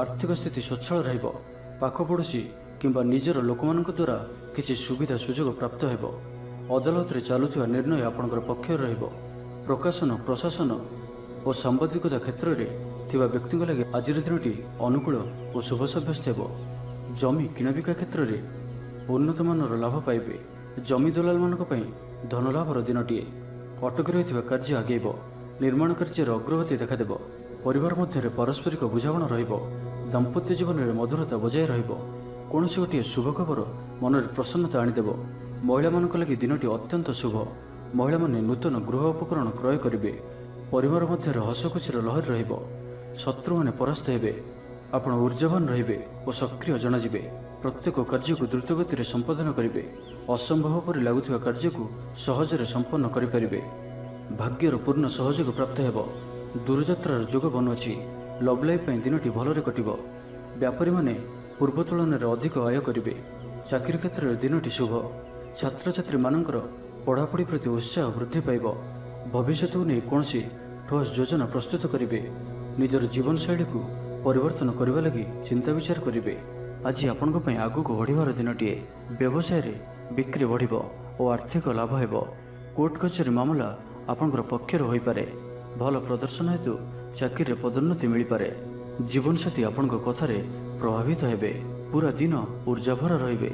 ଆର୍ଥିକ ସ୍ଥିତି ସ୍ୱଚ୍ଛଳ ରହିବ। ପାଖ ପଡ଼ୋଶୀ କିମ୍ବା ନିଜର ଲୋକମାନଙ୍କ ଦ୍ୱାରା କିଛି ସୁବିଧା ସୁଯୋଗ ପ୍ରାପ୍ତ ହେବ। ଅଦାଲତରେ ଚାଲୁଥିବା ନିର୍ଣ୍ଣୟ ଆପଣଙ୍କର ପକ୍ଷରେ ରହିବ। ପ୍ରକାଶନ, ପ୍ରଶାସନ ଓ ସାମ୍ବାଦିକତା କ୍ଷେତ୍ରରେ ଥିବା ବ୍ୟକ୍ତିଙ୍କ ଲାଗି ଆଜିର ଦିନଟି ଅନୁକୂଳ ଓ ଶୁଭ ସାବ୍ୟସ୍ତ ହେବ। ଜମି କିଣାବିକା କ୍ଷେତ୍ରରେ ଉନ୍ନତମାନର ଲାଭ ପାଇବେ। ଜମି ଦଲାଲମାନଙ୍କ ପାଇଁ ଧନଲାଭର ଦିନଟିଏ। ଅଟକି ରହିଥିବା କାର୍ଯ୍ୟ ଆଗେଇବ। ନିର୍ମାଣ କାର୍ଯ୍ୟର ଅଗ୍ରଗତି ଦେଖାଦେବ। ପରିବାର ମଧ୍ୟରେ ପାରସ୍ପରିକ ବୁଝାମଣା ରହିବ। ଦାମ୍ପତ୍ୟ ଜୀବନରେ ମଧୁରତା ବଜାୟ ରହିବ। କୌଣସି ଗୋଟିଏ ଶୁଭ ଖବର ମନରେ ପ୍ରସନ୍ନତା ଆଣିଦେବ। ମହିଳାମାନଙ୍କ ଲାଗି ଦିନଟି ଅତ୍ୟନ୍ତ ଶୁଭ। ମହିଳାମାନେ ନୂତନ ଗୃହ ଉପକରଣ କ୍ରୟ କରିବେ। ପରିବାର ମଧ୍ୟରେ ହସଖୁସିର ଲହରୀ ରହିବ। ଶତ୍ରୁମାନେ ପରାସ୍ତ ହେବେ। ଆପଣ ଊର୍ଜାବାନ ରହିବେ ଓ ସକ୍ରିୟ ଜଣାଯିବେ। ପ୍ରତ୍ୟେକ କାର୍ଯ୍ୟକୁ ଦ୍ରୁତଗତିରେ ସମ୍ପାଦନ କରିବେ। ଅସମ୍ଭବ ପରି ଲାଗୁଥିବା କାର୍ଯ୍ୟକୁ ସହଜରେ ସମ୍ପନ୍ନ କରିପାରିବେ। ଭାଗ୍ୟର ପୂର୍ଣ୍ଣ ସହଯୋଗ ପ୍ରାପ୍ତ ହେବ। ଦୂରଯାତ୍ରାର ଯୋଗ ବନୁଅଛି। ଲଭ୍ ଲାଇଫ୍ ପାଇଁ ଦିନଟି ଭଲରେ କଟିବ। ବ୍ୟାପାରୀମାନେ ପୂର୍ବ ତୁଳନାରେ ଅଧିକ ଆୟ କରିବେ। ଚାକିରି କ୍ଷେତ୍ରରେ ଦିନଟି ଶୁଭ। ଛାତ୍ରଛାତ୍ରୀମାନଙ୍କର ପଢ଼ାପଢ଼ି ପ୍ରତି ଉତ୍ସାହ ବୃଦ୍ଧି ପାଇବ। ଭବିଷ୍ୟତକୁ ନେଇ କୌଣସି ଠୋସ୍ ଯୋଜନା ପ୍ରସ୍ତୁତ କରିବେ। ନିଜର ଜୀବନଶୈଳୀକୁ ପରିବର୍ତ୍ତନ କରିବା ଲାଗି ଚିନ୍ତା ବିଚାର କରିବେ। ଆଜି ଆପଣଙ୍କ ପାଇଁ ଆଗକୁ ବଢ଼ିବାର ଦିନଟିଏ। ବ୍ୟବସାୟରେ ବିକ୍ରି ବଢ଼ିବ ଓ ଆର୍ଥିକ ଲାଭ ହେବ। କୋର୍ଟ କଚେରୀ ମାମଲା ଆପଣଙ୍କର ପକ୍ଷରେ ହୋଇପାରେ। ଭଲ ପ୍ରଦର୍ଶନ ହେତୁ ଚାକିରିରେ ପଦୋନ୍ନତି ମିଳିପାରେ। ଜୀବନସାଥୀ ଆପଣଙ୍କ କଥାରେ ପ୍ରଭାବିତ ହେବେ। ପୁରା ଦିନ ଊର୍ଜାଭରା ରହିବେ।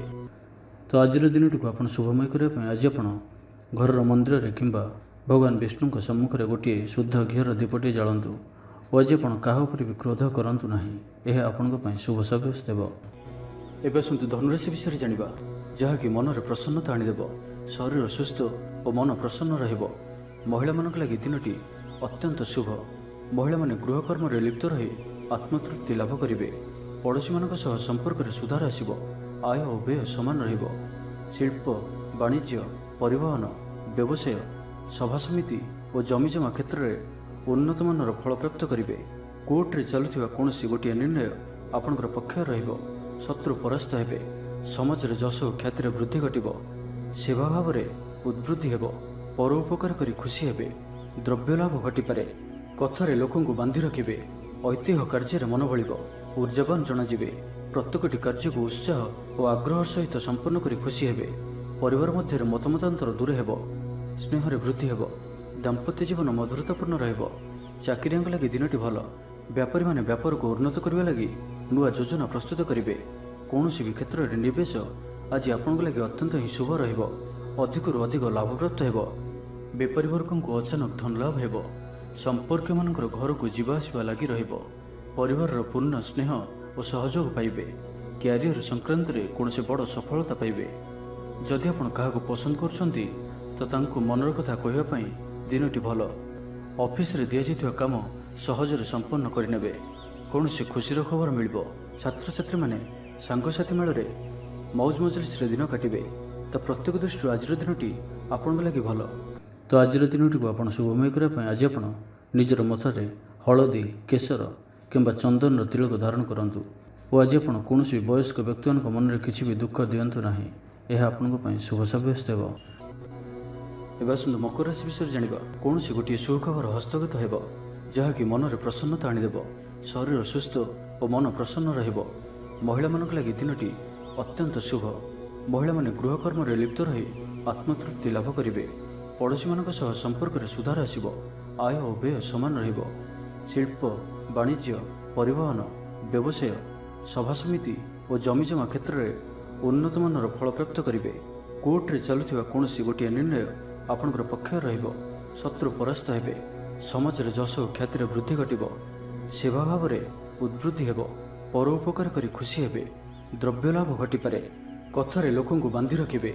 ତ ଆଜିର ଦିନଟିକୁ ଆପଣ ଶୁଭମୟ କରିବା ପାଇଁ ଆଜି ଆପଣ ଘରର ମନ୍ଦିରରେ କିମ୍ବା ଭଗବାନ ବିଷ୍ଣୁଙ୍କ ସମ୍ମୁଖରେ ଗୋଟିଏ ଶୁଦ୍ଧ ଘିଅର ଦୀପଟିଏ ଜାଳନ୍ତୁ ଓ ଆଜି ଆପଣ କାହା ଉପରେ ବି କ୍ରୋଧ କରନ୍ତୁ ନାହିଁ। ଏହା ଆପଣଙ୍କ ପାଇଁ ଶୁଭ ସାବ୍ୟସ୍ତ ହେବ। ଏବେ ଆସନ୍ତୁ ଧନୁରାଶି ବିଷୟରେ ଜାଣିବା, ଯାହାକି ମନରେ ପ୍ରସନ୍ନତା ଆଣିଦେବ। ଶରୀର ସୁସ୍ଥ ଓ ମନ ପ୍ରସନ୍ନ ରହିବ। ମହିଳାମାନଙ୍କ ଲାଗି ଦିନଟି ଅତ୍ୟନ୍ତ ଶୁଭ। ମହିଳାମାନେ ଗୃହକର୍ମରେ ଲିପ୍ତ ରହି ଆତ୍ମତୃପ୍ତି ଲାଭ କରିବେ। ପଡ଼ୋଶୀମାନଙ୍କ ସହ ସମ୍ପର୍କରେ ସୁଧାର ଆସିବ। ଆୟ ଓ ବ୍ୟୟ ସମାନ ରହିବ। ଶିଳ୍ପ, ବାଣିଜ୍ୟ, ପରିବହନ, ବ୍ୟବସାୟ, ସଭାସମିତି ଓ ଜମିଜମା କ୍ଷେତ୍ରରେ ଉନ୍ନତମାନର ଫଳପ୍ରାପ୍ତ କରିବେ। କୋର୍ଟରେ ଚାଲୁଥିବା କୌଣସି ଗୋଟିଏ ନିର୍ଣ୍ଣୟ ଆପଣଙ୍କର ପକ୍ଷରେ ରହିବ। ଶତ୍ରୁ ପରାସ୍ତ ହେବେ। ସମାଜରେ ଯଶ ଓ ଖ୍ୟାତିର ବୃଦ୍ଧି ଘଟିବ। ସେବା ଭାବରେ ଉଦ୍ବୃଦ୍ଧି ହେବ। ପର ଉପକାର କରି ଖୁସି ହେବେ। ଦ୍ରବ୍ୟ ଲାଭ ଘଟିପାରେ। କଥାରେ ଲୋକଙ୍କୁ ବାନ୍ଧି ରଖିବେ। ଐତିହ୍ୟ କାର୍ଯ୍ୟରେ ମନ ବଳିବ। ଊର୍ଜାବାନ ଜଣାଯିବେ। ପ୍ରତ୍ୟେକଟି କାର୍ଯ୍ୟକୁ ଉତ୍ସାହ ଓ ଆଗ୍ରହ ସହିତ ସମ୍ପନ୍ନ କରି ଖୁସି ହେବେ। ପରିବାର ମଧ୍ୟରେ ମତମତାନ୍ତର ଦୂର ହେବ। ସ୍ନେହରେ ବୃଦ୍ଧି ହେବ। ଦାମ୍ପତ୍ୟ ଜୀବନ ମଧୁରତାପୂର୍ଣ୍ଣ ରହିବ। ଚାକିରିଆଙ୍କ ଲାଗି ଦିନଟି ଭଲ। ବ୍ୟାପାରୀମାନେ ବ୍ୟାପାରକୁ ଉନ୍ନତ କରିବା ଲାଗି ନୂଆ ଯୋଜନା ପ୍ରସ୍ତୁତ କରିବେ। କୌଣସି ବି କ୍ଷେତ୍ରରେ ନିବେଶ ଆଜି ଆପଣଙ୍କ ଲାଗି ଅତ୍ୟନ୍ତ ହିଁ ଶୁଭ ରହିବ। ଅଧିକରୁ ଅଧିକ ଲାଭପ୍ରାପ୍ତ ହେବ। ବେପାରୀ ବର୍ଗଙ୍କୁ ଅଚାନକ ଧନଲାଭ ହେବ। ସମ୍ପର୍କୀୟମାନଙ୍କର ଘରକୁ ଯିବା ଆସିବା ଲାଗି ରହିବ। ପରିବାରର ପୂର୍ଣ୍ଣ ସ୍ନେହ ଓ ସହଯୋଗ ପାଇବେ। କ୍ୟାରିୟର ସଂକ୍ରାନ୍ତରେ କୌଣସି ବଡ଼ ସଫଳତା ପାଇବେ। ଯଦି ଆପଣ କାହାକୁ ପସନ୍ଦ କରୁଛନ୍ତି ତ ତାଙ୍କୁ ମନର କଥା କହିବା ପାଇଁ ଦିନଟି ଭଲ। ଅଫିସରେ ଦିଆଯାଇଥିବା କାମ ସହଜରେ ସମ୍ପନ୍ନ କରିନେବେ। କୌଣସି ଖୁସିର ଖବର ମିଳିବ। ଛାତ୍ରଛାତ୍ରୀମାନେ ସାଙ୍ଗସାଥି ମେଳରେ ମୌଜ ମଜଲିସରେ ଦିନ କାଟିବେ। ତ ପ୍ରତ୍ୟେକ ଦୃଷ୍ଟିରୁ ଆଜିର ଦିନଟି ଆପଣଙ୍କ ଲାଗି ଭଲ। ତ ଆଜିର ଦିନଟିକୁ ଆପଣ ଶୁଭମୟ କରିବା ପାଇଁ ଆଜି ଆପଣ ନିଜର ମଥାରେ ହଳଦୀ, କେଶର କିମ୍ବା ଚନ୍ଦନର ତିଳକ ଧାରଣ କରନ୍ତୁ ଓ ଆଜି ଆପଣ କୌଣସି ବୟସ୍କ ବ୍ୟକ୍ତିମାନଙ୍କ ମନରେ କିଛି ବି ଦୁଃଖ ଦିଅନ୍ତୁ ନାହିଁ। ଏହା ଆପଣଙ୍କ ପାଇଁ ଶୁଭ ସାବ୍ୟସ୍ତ ହେବ। ଏବେ ଆସନ୍ତୁ ମକର ରାଶି ବିଷୟରେ ଜାଣିବା। କୌଣସି ଗୋଟିଏ ସୁଖବର ହସ୍ତଗତ ହେବ, ଯାହାକି ମନରେ ପ୍ରସନ୍ନତା ଆଣିଦେବ। ଶରୀର ସୁସ୍ଥ ଓ ମନ ପ୍ରସନ୍ନ ରହିବ। ମହିଳାମାନଙ୍କ ଲାଗି ଦିନଟି ଅତ୍ୟନ୍ତ ଶୁଭ। ମହିଳାମାନେ ଗୃହକର୍ମରେ ଲିପ୍ତ ରହି ଆତ୍ମତୃପ୍ତି ଲାଭ କରିବେ। ପଡ଼ୋଶୀମାନଙ୍କ ସହ ସମ୍ପର୍କରେ ସୁଧାର ଆସିବ। ଆୟ ଓ ବ୍ୟୟ ସମାନ ରହିବ। ଶିଳ୍ପ, ବାଣିଜ୍ୟ, ପରିବହନ, ବ୍ୟବସାୟ, ସଭାସମିତି ଓ ଜମିଜମା କ୍ଷେତ୍ରରେ ଉନ୍ନତମାନର ଫଳପ୍ରାପ୍ତ କରିବେ। କୋର୍ଟରେ ଚାଲୁଥିବା କୌଣସି ଗୋଟିଏ ନିର୍ଣ୍ଣୟ ଆପଣଙ୍କର ପକ୍ଷରେ ରହିବ। ଶତ୍ରୁ ପରାସ୍ତ ହେବେ। ସମାଜରେ ଯଶ ଓ ଖ୍ୟାତିର ବୃଦ୍ଧି ଘଟିବ। ସେବା ଭାବରେ ଉଦ୍ବୃଦ୍ଧି ହେବ। ପର ଉପକାର କରି ଖୁସି ହେବେ। ଦ୍ରବ୍ୟ ଲାଭ ଘଟିପାରେ। କଥାରେ ଲୋକଙ୍କୁ ବାନ୍ଧି ରଖିବେ।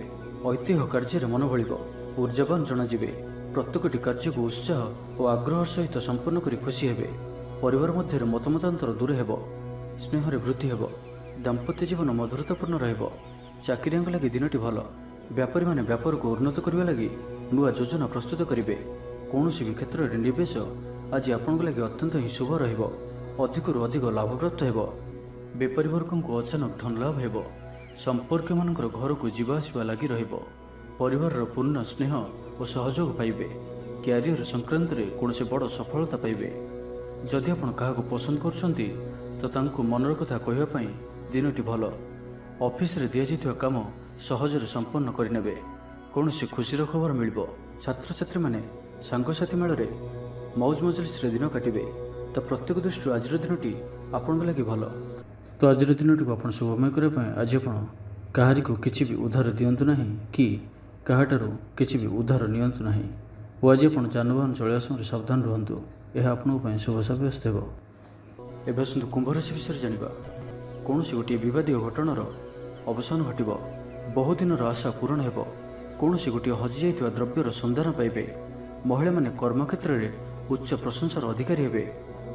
ଐତିହ୍ୟ କାର୍ଯ୍ୟରେ ମନ ବଳିବ। ଊର୍ଜାବାନ ଜଣାଯିବେ। ପ୍ରତ୍ୟେକଟି କାର୍ଯ୍ୟକୁ ଉତ୍ସାହ ଓ ଆଗ୍ରହ ସହିତ ସମ୍ପନ୍ନ କରି ଖୁସି ହେବେ। ପରିବାର ମଧ୍ୟରେ ମତମତାନ୍ତର ଦୂର ହେବ। ସ୍ନେହରେ ବୃଦ୍ଧି ହେବ। ଦାମ୍ପତ୍ୟ ଜୀବନ ମଧୁରତାପୂର୍ଣ୍ଣ ରହିବ। ଚାକିରିଆଙ୍କ ଲାଗି ଦିନଟି ଭଲ। ବ୍ୟାପାରୀମାନେ ବ୍ୟାପାରକୁ ଉନ୍ନତ କରିବା ଲାଗି ନୂଆ ଯୋଜନା ପ୍ରସ୍ତୁତ କରିବେ। କୌଣସି ବି କ୍ଷେତ୍ରରେ ନିବେଶ ଆଜି ଆପଣଙ୍କ ଲାଗି ଅତ୍ୟନ୍ତ ହିଁ ଶୁଭ ରହିବ। ଅଧିକରୁ ଅଧିକ ଲାଭପ୍ରାପ୍ତ ହେବ। ବେପାରୀ ବର୍ଗଙ୍କୁ ଅଚାନକ ଧନଲାଭ ହେବ। ସମ୍ପର୍କୀୟମାନଙ୍କର ଘରକୁ ଯିବା ଆସିବା ଲାଗି ରହିବ। ପରିବାରର ପୂର୍ଣ୍ଣ ସ୍ନେହ ଓ ସହଯୋଗ ପାଇବେ। କ୍ୟାରିୟର ସଂକ୍ରାନ୍ତରେ କୌଣସି ବଡ଼ ସଫଳତା ପାଇବେ। ଯଦି ଆପଣ କାହାକୁ ପସନ୍ଦ କରୁଛନ୍ତି ତ ତାଙ୍କୁ ମନର କଥା କହିବା ପାଇଁ ଦିନଟି ଭଲ। ଅଫିସରେ ଦିଆଯାଇଥିବା କାମ ସହଜରେ ସମ୍ପନ୍ନ କରିନେବେ। କୌଣସି ଖୁସିର ଖବର ମିଳିବ। ଛାତ୍ରଛାତ୍ରୀମାନେ ସାଙ୍ଗସାଥି ମେଳରେ ମୌଜ ମଜଲିସରେ ଦିନ କାଟିବେ। ତ ପ୍ରତ୍ୟେକ ଦୃଷ୍ଟିରୁ ଆଜିର ଦିନଟି ଆପଣଙ୍କ ଲାଗି ଭଲ। ତ ଆଜିର ଦିନଟିକୁ ଆପଣ ଶୁଭମୟ କରିବା ପାଇଁ ଆଜି ଆପଣ କାହାରିକୁ କିଛି ବି ଉଦ୍ଧାର ଦିଅନ୍ତୁ ନାହିଁ କି କାହାଠାରୁ କିଛି ବି ଉଦ୍ଧାର ନିଅନ୍ତୁ ନାହିଁ। ଓ ଆଜି ଆପଣ ଯାନବାହନ ଚଳାଇବା ସମୟରେ ସାବଧାନ ରୁହନ୍ତୁ। ଏହା ଆପଣଙ୍କ ପାଇଁ ଶୁଭ ସାବ୍ୟସ୍ତ ହେବ। ଏବେ ଆସନ୍ତୁ କୁମ୍ଭ ରାଶି ବିଷୟରେ ଜାଣିବା। କୌଣସି ଗୋଟିଏ ବିବାଦୀୟ ଘଟଣାର ଅବସାନ ଘଟିବ। ବହୁଦିନର ଆଶା ପୂରଣ ହେବ। କୌଣସି ଗୋଟିଏ ହଜିଯାଇଥିବା ଦ୍ରବ୍ୟର ସନ୍ଧାନ ପାଇବେ। ମହିଳାମାନେ କର୍ମକ୍ଷେତ୍ରରେ ଉଚ୍ଚ ପ୍ରଶଂସାର ଅଧିକାରୀ ହେବେ।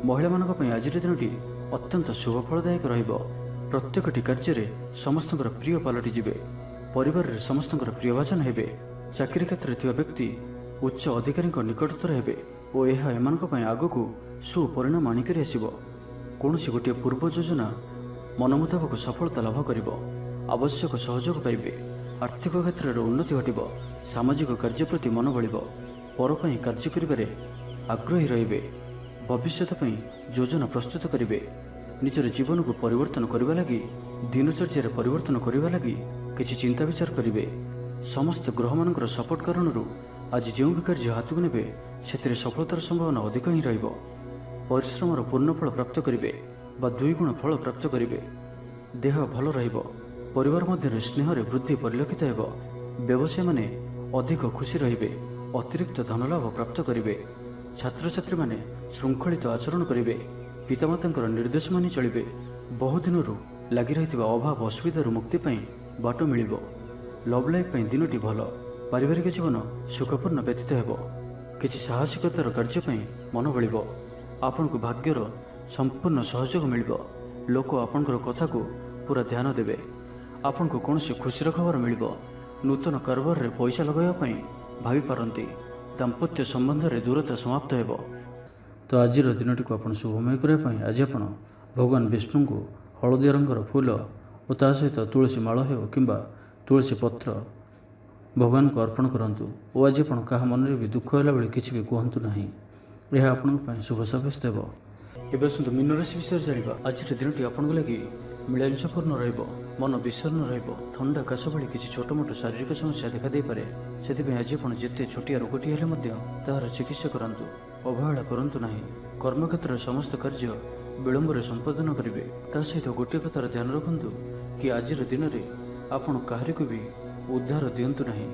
ମହିଳାମାନଙ୍କ ପାଇଁ ଆଜିର ଦିନଟି ଅତ୍ୟନ୍ତ ଶୁଭଫଳଦାୟକ ରହିବ। ପ୍ରତ୍ୟେକଟି କାର୍ଯ୍ୟରେ ସମସ୍ତଙ୍କର ପ୍ରିୟ ପାଲଟିଯିବେ। ପରିବାରରେ ସମସ୍ତଙ୍କର ପ୍ରିୟଭାଜନ ହେବେ। ଚାକିରି କ୍ଷେତ୍ରରେ ଥିବା ବ୍ୟକ୍ତି ଉଚ୍ଚ ଅଧିକାରୀଙ୍କ ନିକଟତର ହେବେ ଓ ଏହା ଏମାନଙ୍କ ପାଇଁ ଆଗକୁ ସୁପରିଣାମ ଆଣିକରି ଆସିବ। କୌଣସି ଗୋଟିଏ ପୂର୍ବ ଯୋଜନା ମନ ମୁତାବକ ସଫଳତା ଲାଭ କରିବ। ଆବଶ୍ୟକ ସହଯୋଗ ପାଇବେ। ଆର୍ଥିକ କ୍ଷେତ୍ରରେ ଉନ୍ନତି ଘଟିବ। ସାମାଜିକ କାର୍ଯ୍ୟ ପ୍ରତି ମନ ବଳିବ। ପର ପାଇଁ କାର୍ଯ୍ୟ କରିବାରେ ଆଗ୍ରହୀ ରହିବେ। ଭବିଷ୍ୟତ ପାଇଁ ଯୋଜନା ପ୍ରସ୍ତୁତ କରିବେ। ନିଜର ଜୀବନକୁ ପରିବର୍ତ୍ତନ କରିବା ଲାଗି ଦିନଚର୍ଯ୍ୟାରେ ପରିବର୍ତ୍ତନ କରିବା ଲାଗି କିଛି ଚିନ୍ତା ବିଚାର କରିବେ। ସମସ୍ତ ଗ୍ରହମାନଙ୍କର ସପୋର୍ଟ କାରଣରୁ ଆଜି ଯେଉଁ ବି କାର୍ଯ୍ୟ ହାତକୁ ନେବେ ସେଥିରେ ସଫଳତାର ସମ୍ଭାବନା ଅଧିକ ହିଁ ରହିବ। ପରିଶ୍ରମର ପୂର୍ଣ୍ଣ ଫଳ ପ୍ରାପ୍ତ କରିବେ ବା 2 ଗୁଣ ଫଳ ପ୍ରାପ୍ତ କରିବେ। ଦେହ ଭଲ ରହିବ। ପରିବାର ମଧ୍ୟରେ ସ୍ନେହରେ ବୃଦ୍ଧି ପରିଲକ୍ଷିତ ହେବ। ବ୍ୟବସାୟୀମାନେ ଅଧିକ ଖୁସି ରହିବେ। ଅତିରିକ୍ତ ଧନଲାଭ ପ୍ରାପ୍ତ କରିବେ। ଛାତ୍ରଛାତ୍ରୀମାନେ ଶୃଙ୍ଖଳିତ ଆଚରଣ କରିବେ। ପିତାମାତାଙ୍କର ନିର୍ଦ୍ଦେଶ ମାନି ଚଳିବେ। ବହୁଦିନରୁ ଲାଗି ରହିଥିବା ଅଭାବ ଅସୁବିଧାରୁ ମୁକ୍ତି ପାଇଁ ବାଟ ମିଳିବ। ଲଭ୍ ଲାଇଫ୍ ପାଇଁ ଦିନଟି ଭଲ। ପାରିବାରିକ ଜୀବନ ସୁଖପୂର୍ଣ୍ଣ ବ୍ୟତୀତ ହେବ। କିଛି ସାହସିକତାର କାର୍ଯ୍ୟ ପାଇଁ ମନ ବଳିବ। ଆପଣଙ୍କୁ ଭାଗ୍ୟର ସମ୍ପୂର୍ଣ୍ଣ ସହଯୋଗ ମିଳିବ। ଲୋକ ଆପଣଙ୍କର କଥାକୁ ପୁରା ଧ୍ୟାନ ଦେବେ। ଆପଣଙ୍କୁ କୌଣସି ଖୁସିର ଖବର ମିଳିବ। ନୂତନ କାରବାରରେ ପଇସା ଲଗାଇବା ପାଇଁ ଭାବିପାରନ୍ତି। ଦାମ୍ପତ୍ୟ ସମ୍ବନ୍ଧରେ ଦୂରତା ସମାପ୍ତ ହେବ। ତ ଆଜିର ଦିନଟିକୁ ଆପଣ ଶୁଭମୟ କରିବା ପାଇଁ ଆଜି ଆପଣ ଭଗବାନ ବିଷ୍ଣୁଙ୍କୁ ହଳଦିଆ ରଙ୍ଗର ଫୁଲ ଓ ତା ସହିତ ତୁଳସୀ ମାଳ ହେଉ କିମ୍ବା ତୁଳସୀ ପତ୍ର ଭଗବାନଙ୍କୁ ଅର୍ପଣ କରନ୍ତୁ। ଓ ଆଜି ଆପଣ କାହା ମନରେ ବି ଦୁଃଖ ହେଲା ଭଳି କିଛି ବି କୁହନ୍ତୁ ନାହିଁ। ଏହା ଆପଣଙ୍କ ପାଇଁ ଶୁଭ ସାବ୍ୟସ୍ତ ହେବ। ଏବେ ଆସନ୍ତୁ ମୀନ ରାଶି ବିଷୟରେ ଜାଣିବା। ଆଜିର ଦିନଟି ଆପଣଙ୍କ ଲାଗି ମିଳାମିଶାପୂର୍ଣ୍ଣ ରହିବ। ମନ ବିଷର୍ଣ୍ଣ ରହିବ। ଥଣ୍ଡା କାଶ ଭଳି କିଛି ଛୋଟ ମୋଟ ଶାରୀରିକ ସମସ୍ୟା ଦେଖାଦେଇପାରେ। ସେଥିପାଇଁ ଆଜି ଆପଣ ଯେତେ ଛୋଟିଆ ରୋଗଟିଏ ହେଲେ ମଧ୍ୟ ତାହାର ଚିକିତ୍ସା କରାନ୍ତୁ। ଅବହେଳା କରନ୍ତୁ ନାହିଁ। କର୍ମକ୍ଷେତ୍ରରେ ସମସ୍ତ କାର୍ଯ୍ୟ ବିଳମ୍ବରେ ସମ୍ପାଦନ କରିବେ। ତା ସହିତ ଗୋଟିଏ କଥାର ଧ୍ୟାନ ରଖନ୍ତୁ କି ଆଜିର ଦିନରେ ଆପଣ କାହାରିକୁ ବି ଉଦ୍ଧାର ଦିଅନ୍ତୁ ନାହିଁ,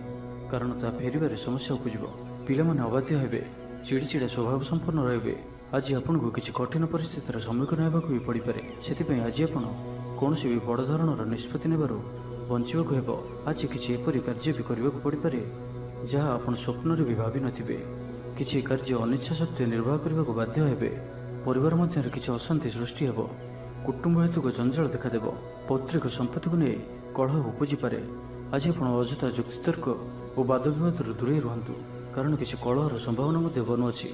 କାରଣ ତା ଫେରିବାରେ ସମସ୍ୟା ଉପୁଜିବ। ପିଲାମାନେ ଅବାଧ୍ୟ ହେବେ। ଚିଡ଼ିଚିଡ଼ା ସ୍ୱଭାବ ସମ୍ପନ୍ନ ରହିବେ। ଆଜି ଆପଣଙ୍କୁ କିଛି କଠିନ ପରିସ୍ଥିତିର ସମ୍ମୁଖୀନ ହେବାକୁ ବି ପଡ଼ିପାରେ। ସେଥିପାଇଁ ଆଜି ଆପଣ କୌଣସି ବି ବଡ଼ ଧରଣର ନିଷ୍ପତ୍ତି ନେବାରୁ ବଞ୍ଚିବାକୁ ହେବ। ଆଜି କିଛି ଏପରି କାର୍ଯ୍ୟ ବି କରିବାକୁ ପଡ଼ିପାରେ ଯାହା ଆପଣ ସ୍ୱପ୍ନରେ ବି ଭାବିନଥିବେ। କିଛି କାର୍ଯ୍ୟ ଅନିଚ୍ଛା ସତ୍ତ୍ୱେ ନିର୍ବାହ କରିବାକୁ ବାଧ୍ୟ ହେବେ। ପରିବାର ମଧ୍ୟରେ କିଛି ଅଶାନ୍ତି ସୃଷ୍ଟି ହେବ। କୁଟୁମ୍ବ ହେତୁକ ଜଞ୍ଜାଳ ଦେଖାଦେବ। ପୈତୃକ ସମ୍ପତ୍ତିକୁ ନେଇ କଳହ ଉପୁଜିପାରେ। ଆଜି ଆପଣ ଅଯଥା ଯୁକ୍ତିତର୍କ ଓ ବାଦବିବାଦରୁ ଦୂରେଇ ରୁହନ୍ତୁ, କାରଣ କିଛି କଳହର ସମ୍ଭାବନା ମଧ୍ୟ ବନୁଅଛି।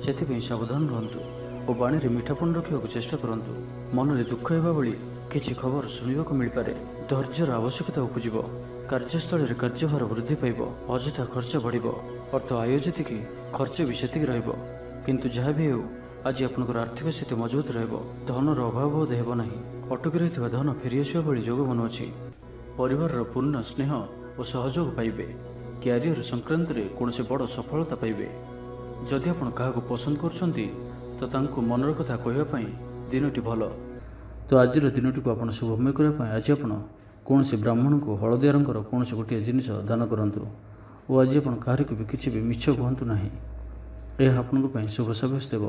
ସେଥିପାଇଁ ସାବଧାନ ରୁହନ୍ତୁ ଓ ବାଣୀରେ ମିଠାପଣ ରଖିବାକୁ ଚେଷ୍ଟା କରନ୍ତୁ। ମନରେ ଦୁଃଖ ହେବା ଭଳି କିଛି ଖବର ଶୁଣିବାକୁ ମିଳିପାରେ। ଧୈର୍ଯ୍ୟର ଆବଶ୍ୟକତା ଉପୁଜିବ। କାର୍ଯ୍ୟସ୍ଥଳରେ କାର୍ଯ୍ୟଭାର ବୃଦ୍ଧି ପାଇବ। ଅଯଥା ଖର୍ଚ୍ଚ ବଢ଼ିବ। ଅର୍ଥ ଆୟ ଯେତିକି ଖର୍ଚ୍ଚ ବି ସେତିକି ରହିବ। କିନ୍ତୁ ଯାହା ବି ହେଉ ଆଜି ଆପଣଙ୍କର ଆର୍ଥିକ ସ୍ଥିତି ମଜବୁତ ରହିବ। ଧନର ଅଭାବ ବୋଧ ହେବ ନାହିଁ। ଅଟକି ରହିଥିବା ଧନ ଫେରିଆସିବା ଭଳି ଯୋଗ ବନୁଅଛି। ପରିବାରର ପୂର୍ଣ୍ଣ ସ୍ନେହ ଓ ସହଯୋଗ ପାଇବେ। କ୍ୟାରିୟର ସଂକ୍ରାନ୍ତରେ କୌଣସି ବଡ଼ ସଫଳତା ପାଇବେ। ଯଦି ଆପଣ କାହାକୁ ପସନ୍ଦ କରୁଛନ୍ତି ତ ତାଙ୍କୁ ମନର କଥା କହିବା ପାଇଁ ଦିନଟି ଭଲ। ତ ଆଜିର ଦିନଟିକୁ ଆପଣ ଶୁଭମୟ କରିବା ପାଇଁ ଆଜି ଆପଣ କୌଣସି ବ୍ରାହ୍ମଣଙ୍କୁ ହଳଦିଆ ରଙ୍ଗର କୌଣସି ଗୋଟିଏ ଜିନିଷ ଦାନ କରନ୍ତୁ। ଓ ଆଜି ଆପଣ କାହାରିକୁ ବି କିଛି ବି ମିଛ କୁହନ୍ତୁ ନାହିଁ। ଏହା ଆପଣଙ୍କ ପାଇଁ ଶୁଭ ସାବ୍ୟସ୍ତ ହେବ।